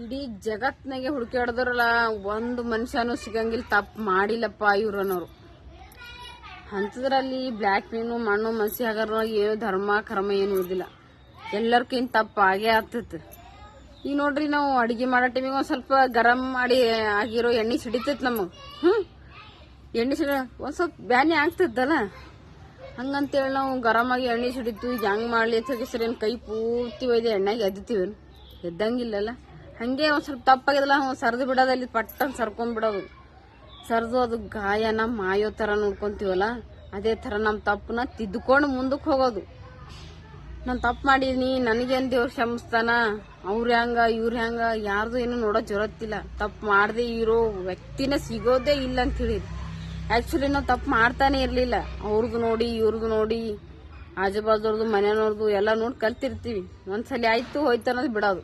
ಇಡೀ ಜಗತ್ನಾಗೆ ಹುಡುಕಾಡಿದ್ರಲ್ಲ ಒಂದು ಮನುಷ್ಯನೂ ಸಿಗಂಗಿಲ್ಲ ತಪ್ಪು ಮಾಡಿಲ್ಲಪ್ಪ ಇವ್ರು ಅನ್ನೋರು. ಅಂಥದ್ರಲ್ಲಿ ಬ್ಲ್ಯಾಕ್ ಮೀನು ಮಣ್ಣು ಮಸಿ ಹಾಗಾರ ಏನು ಧರ್ಮ ಕರ್ಮ ಏನು ಇರೋದಿಲ್ಲ, ಎಲ್ಲರ್ಕಿಂತ ತಪ್ಪು ಆಗೇ ಆಗ್ತೈತೆ. ಈಗ ನೋಡ್ರಿ ನಾವು ಅಡಿಗೆ ಮಾಡೋ ಟೈಮಿಗೆ ಒಂದು ಸ್ವಲ್ಪ ಗರಂ ಮಾಡಿ ಆಗಿರೋ ಎಣ್ಣೆ ಸಿಡಿತೈತೆ ನಮಗೆ. ಎಣ್ಣೆ ಒಂದು ಸ್ವಲ್ಪ ಬ್ಯಾನಿ ಆಗ್ತೈತಲ್ಲ, ಹಂಗಂತೇಳಿ ನಾವು ಗರಮ್ ಆಗಿ ಎಣ್ಣೆ ಸಿಡಿತು ಈಗ ಹೆಂಗೆ ಮಾಡಲಿ ಅಂತ ಕೈ ಪೂರ್ತಿ ಒಯ್ದು ಎಣ್ಣೆಗೆ ಎದ್ದಿತೀವಿ, ಎದ್ದಂಗಿಲ್ಲಲ್ಲ. ಹಂಗೆ ಒಂದು ಸ್ವಲ್ಪ ತಪ್ಪಾಗಿದಲ್ಲ ಸರಿದು ಬಿಡೋದು, ಅಲ್ಲಿ ಪಟ್ಟಂತ ಸರ್ಕೊಂಡ್ಬಿಡೋದು. ಸರಿದು ಅದು ಗಾಯನ ಮಾಯೋ ಥರ ನೋಡ್ಕೊಂತೀವಲ್ಲ, ಅದೇ ಥರ ನಮ್ಮ ತಪ್ಪನ್ನ ತಿದ್ದುಕೊಂಡು ಮುಂದಕ್ಕೆ ಹೋಗೋದು. ನಾನು ತಪ್ಪು ಮಾಡೀನಿ, ನನಗೇನು ದೇವ್ರು ಕ್ಷಮಿಸ್ತಾನ, ಅವ್ರು ಹೆಂಗ ಇವ್ರು ಹೆಂಗ ಯಾರ್ದು ಏನು ನೋಡೋದು ಜರತ್ತಿಲ್ಲ. ತಪ್ಪು ಮಾಡದೆ ಇರೋ ವ್ಯಕ್ತಿನ ಸಿಗೋದೇ ಇಲ್ಲ ಅಂತ ಹೇಳಿರಿ. ಆ್ಯಕ್ಚುಲಿ ನಾವು ತಪ್ಪು ಮಾಡ್ತಾನೆ ಇರಲಿಲ್ಲ, ಅವ್ರದ್ದು ನೋಡಿ ಇವ್ರದ್ದು ನೋಡಿ ಆಜು ಬಾಜುರ್ದು ಮನೆಯವ್ರದ್ದು ಎಲ್ಲ ನೋಡಿ ಕಲ್ತಿರ್ತೀವಿ. ಒಂದ್ಸಲಿ ಆಯ್ತು ಹೋಯ್ತು ಅನ್ನೋದು ಬಿಡೋದು.